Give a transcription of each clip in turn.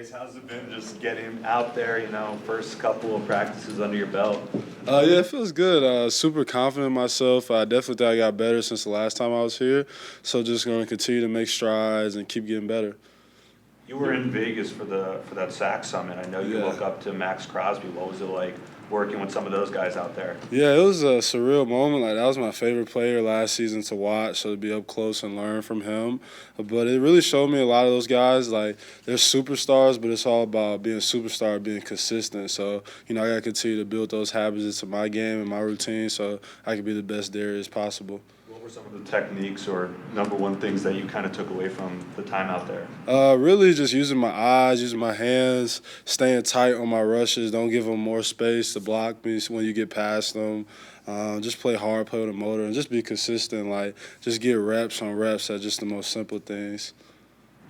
days. How's it been just getting out there, first couple of practices under your belt? Yeah, it feels good. Super confident in myself. I definitely think I got better since the last time I was here. So just going to continue to make strides and keep getting better. You were in Vegas for that SAC summit. I know you look up to Max Crosby. What was it like working with some of those guys out there? Yeah, it was a surreal moment. Like, that was my favorite player last season to watch, so to be up close and learn from him. But it really showed me a lot of those guys, like, they're superstars, but it's all about being a superstar, being consistent. So, I got to continue to build those habits into my game and my routine so I can be the best Darius possible. What were some of the techniques or number one things that you kind of took away from the time out there? Really just using my eyes, using my hands, staying tight on my rushes. Don't give them more space to block me when you get past them. Just play hard, play with a motor, and just be consistent. Like, just get reps on reps at just the most simple things.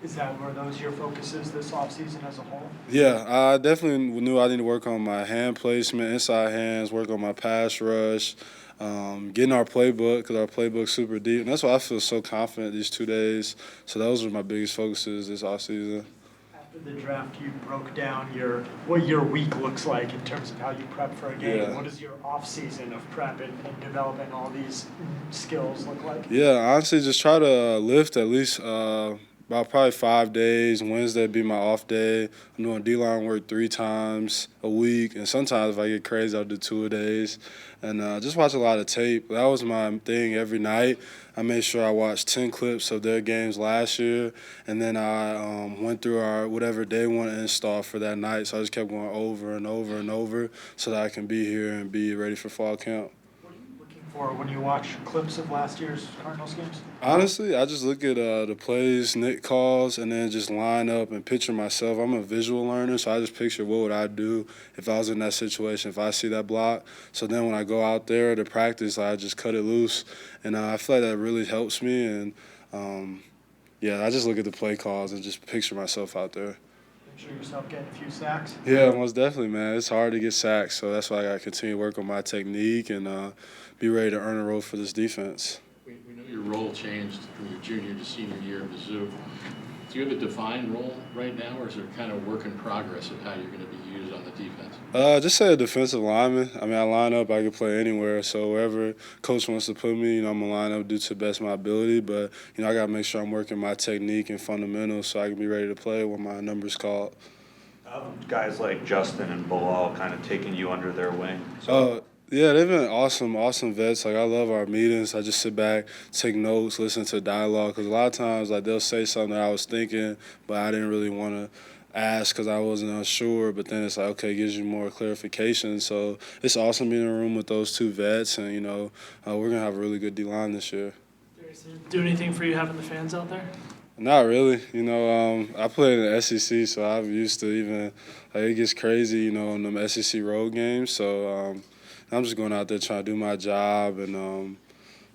Were those your focuses this offseason as a whole? Yeah, I definitely knew I need to work on my hand placement, inside hands, work on my pass rush, getting our playbook because our playbook's super deep. And that's why I feel so confident these 2 days. So those were my biggest focuses this offseason. After the draft, you broke down what your week looks like in terms of how you prep for a game. Yeah. What does your off-season of prep and developing all these skills look like? Yeah, honestly, just try to lift at least about probably 5 days. Wednesday be my off day. I'm doing D-line work 3 times a week, and sometimes if I get crazy, I'll do 2 a days. And just watch a lot of tape. That was my thing every night. I made sure I watched 10 clips of their games last year, and then I went through our whatever they want to install for that night. So I just kept going over and over and over so that I can be here and be ready for fall camp. Or when you watch clips of last year's Cardinals games? Honestly, I just look at the plays Nick calls and then just line up and picture myself. I'm a visual learner, so I just picture what would I do if I was in that situation, if I see that block. So then when I go out there to practice, I just cut it loose. And I feel like that really helps me. And, I just look at the play calls and just picture myself out there. Picture yourself getting a few sacks? Yeah, most definitely, man. It's hard to get sacks, so that's why I got to continue to work on my technique and be ready to earn a role for this defense. We know your role changed from your junior to senior year of the Zoo. Do you have a defined role right now, or is there kind of work in progress of how you're going to be used on the defense? Just say a defensive lineman. I mean, I line up, I can play anywhere. So wherever coach wants to put me, I'm going to line up due to the best of my ability. But, I got to make sure I'm working my technique and fundamentals so I can be ready to play when my number's called. Guys like Justin and Bilal kind of taking you under their wing. Yeah, they've been awesome vets. Like, I love our meetings. I just sit back, take notes, listen to dialogue. Because a lot of times, like, they'll say something that I was thinking, but I didn't really want to ask because I wasn't unsure. But then it's like, okay, it gives you more clarification. So it's awesome being in a room with those 2 vets. And, we're going to have a really good D-line this year. Do anything for you having the fans out there? Not really. I played in the SEC, so I'm used to even it gets crazy, in them SEC road games. So I'm just going out there trying to do my job and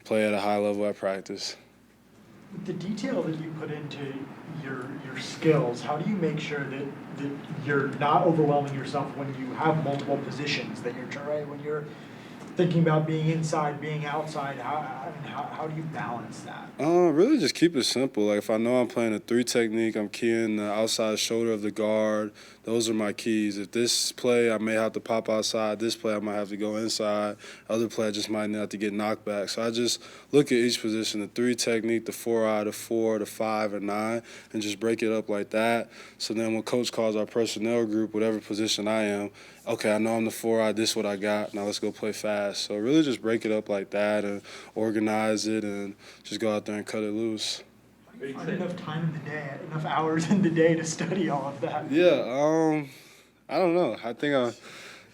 play at a high level at practice. With the detail that you put into your skills, how do you make sure that you're not overwhelming yourself when you have multiple positions that you're trying, when you're thinking about being inside, being outside? How do you balance that? Really just keep it simple. Like, if I know I'm playing a 3 technique, I'm keying the outside shoulder of the guard. Those are my keys. If this play, I may have to pop outside. This play, I might have to go inside. Other play, I just might have to get knocked back. So I just look at each position, the 3 technique, the 4-eye, the 4, the 5, and 9, and just break it up like that. So then when coach calls our personnel group, whatever position I am, okay, I know I'm the 4-eye, this is what I got, now let's go play fast. So really just break it up like that and organize it and just go out there and cut it loose. Find enough time in the day, enough hours in the day to study all of that? Yeah, I don't know. I think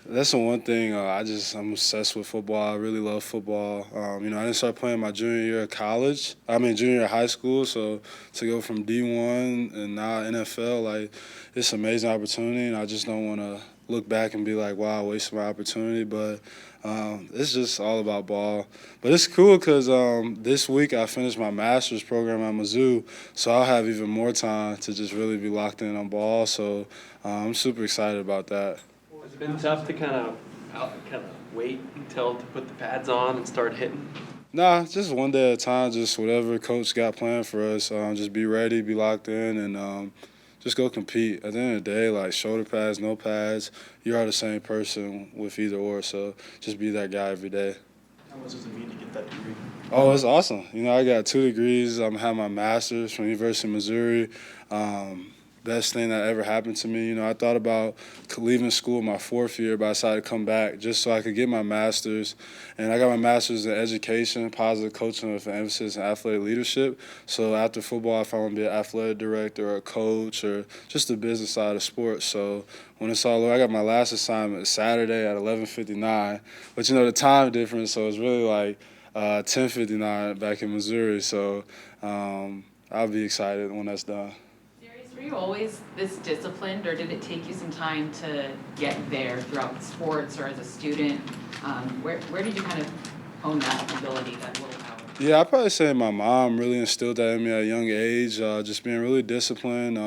that's the one thing. I'm obsessed with football. I really love football. I didn't start playing my junior year of college. Junior year of high school. So to go from D1 and now NFL, like, it's an amazing opportunity, and I just don't want to look back and be like, wow, I wasted my opportunity. But it's just all about ball. But it's cool because this week I finished my master's program at Mizzou, so I'll have even more time to just really be locked in on ball. So I'm super excited about that. Has it been tough to kind of wait until to put the pads on and start hitting? Nah, just one day at a time, just whatever coach got planned for us. Just be ready, be locked in, and just go compete. At the end of the day, like shoulder pads, no pads, you are the same person with either or. So just be that guy every day. How much does it mean to get that degree? Oh, it's awesome. You know, I got 2 degrees. I'm have my master's from University of Missouri. Best thing that ever happened to me. You know, I thought about leaving school my 4th year, but I decided to come back just so I could get my master's. And I got my master's in education, positive coaching with an emphasis in athletic leadership. So after football, if I want to be an athletic director or a coach or just the business side of sports. So when it's all over, I got my last assignment Saturday at 11:59. But, you know, the time difference, so it's really like 10:59 back in Missouri. So I'll be excited when that's done. Were you always this disciplined, or did it take you some time to get there throughout sports or as a student? Where did you kind of hone that ability, that willpower? Yeah, I'd probably say my mom really instilled that in me at a young age, just being really disciplined,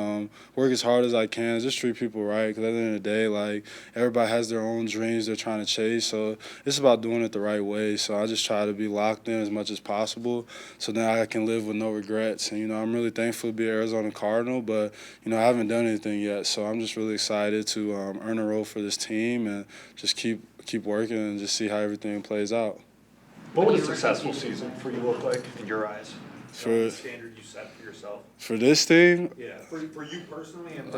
work as hard as I can, just treat people right, because at the end of the day, like, everybody has their own dreams they're trying to chase, so it's about doing it the right way. So I just try to be locked in as much as possible so then I can live with no regrets. And, you know, I'm really thankful to be an Arizona Cardinal, but, you know, I haven't done anything yet, so I'm just really excited to earn a role for this team and just keep working and just see how everything plays out. What would a successful season for you look like in your eyes? For The standard you set for yourself? For this team, Yeah, for you personally and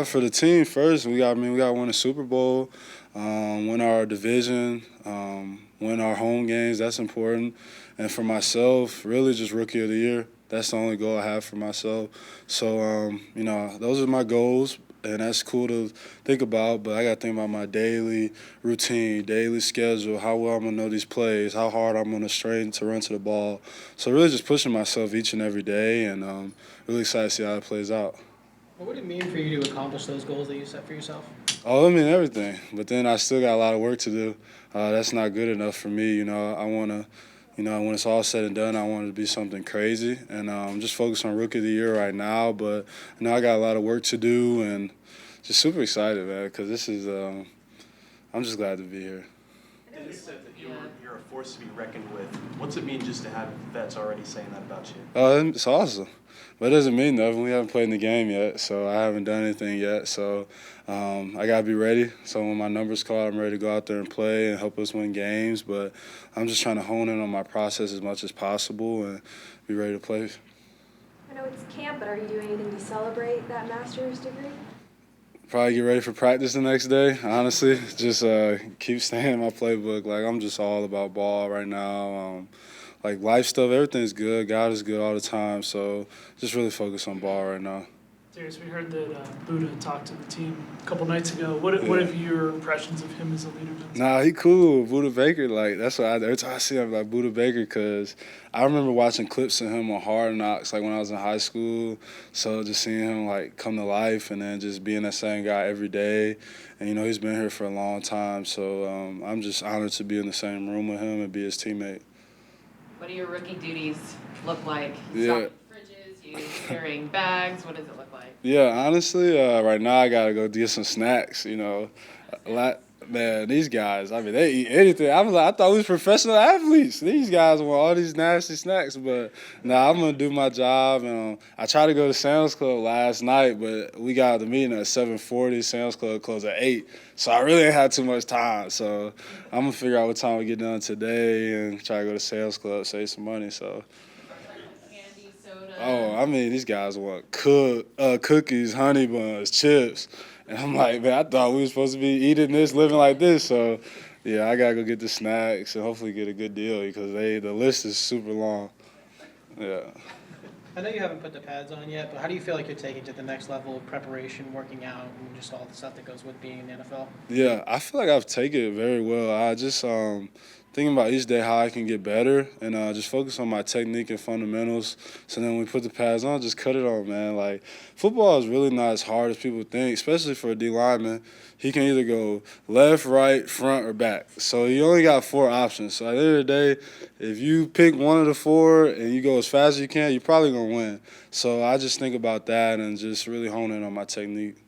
for the team first, we got to win a Super Bowl, win our division, win our home games. That's important. And for myself, really just Rookie of the Year. That's the only goal I have for myself. So, you know, those are my goals. And that's cool to think about, but I got to think about my daily routine, daily schedule, how well I'm going to know these plays, how hard I'm going to strain to run to the ball. So really just pushing myself each and every day, and really excited to see how it plays out. What would it mean for you to accomplish those goals that you set for yourself? Oh, I mean everything, but then I still got a lot of work to do. That's not good enough for me. You know, I want to. You know, when it's all said and done, I want it to be something crazy. And I'm just focused on Rookie of the Year right now. But, you know, I got a lot of work to do and just super excited, man, because this is I'm just glad to be here. It is said that you're a force to be reckoned with. What's it mean just to have vets already saying that about you? It's awesome. But it doesn't mean nothing. We haven't played in the game yet, so I haven't done anything yet. So I got to be ready. So when my number's called, I'm ready to go out there and play and help us win games. But I'm just trying to hone in on my process as much as possible and be ready to play. I know it's camp, but are you doing anything to celebrate that master's degree? Probably get ready for practice the next day, honestly. Just keep staying in my playbook. Like, I'm just all about ball right now. Like, life stuff, everything's good. God is good all the time. So just really focus on ball right now. Darius, we heard that Buddha talked to the team a couple nights ago. What have your impressions of him as a leader been? Nah, he cool. Buddha Baker, like, that's what every time I see him, like, Buddha Baker, because I remember watching clips of him on Hard Knocks, like, when I was in high school. So just seeing him, like, come to life and then just being that same guy every day. And, you know, he's been here for a long time. So I'm just honored to be in the same room with him and be his teammate. What do your rookie duties look like? Yeah. Stocking fridges, you carrying bags, what does it look like? Yeah, honestly, right now I got to go get some snacks, you know. Man, these guys, I mean, they eat anything. I thought we was professional athletes. These guys want all these nasty snacks, but nah, I'm going to do my job. I tried to go to Sam's Club last night, but we got the meeting at 7:40. Sam's Club closed at 8, so I really ain't had too much time. So I'm going to figure out what time we get done today and try to go to Sam's Club, save some money. So. Candy, soda. Oh, I mean, these guys want cookies, honey buns, chips. And I'm like, man, I thought we were supposed to be eating this, living like this. So, yeah, I got to go get the snacks and hopefully get a good deal because the list is super long. Yeah. I know you haven't put the pads on yet, but how do you feel like you're taking to the next level of preparation, working out, and just all the stuff that goes with being in the NFL? Yeah, I feel like I've taken it very well. I just thinking about each day how I can get better and just focus on my technique and fundamentals. So then when we put the pads on, just cut it on, man. Like, football is really not as hard as people think, especially for a D lineman. He can either go left, right, front, or back. So you only got 4 options. So at the end of the day, if you pick one of the 4 and you go as fast as you can, you're probably going to win. So I just think about that and just really hone in on my technique.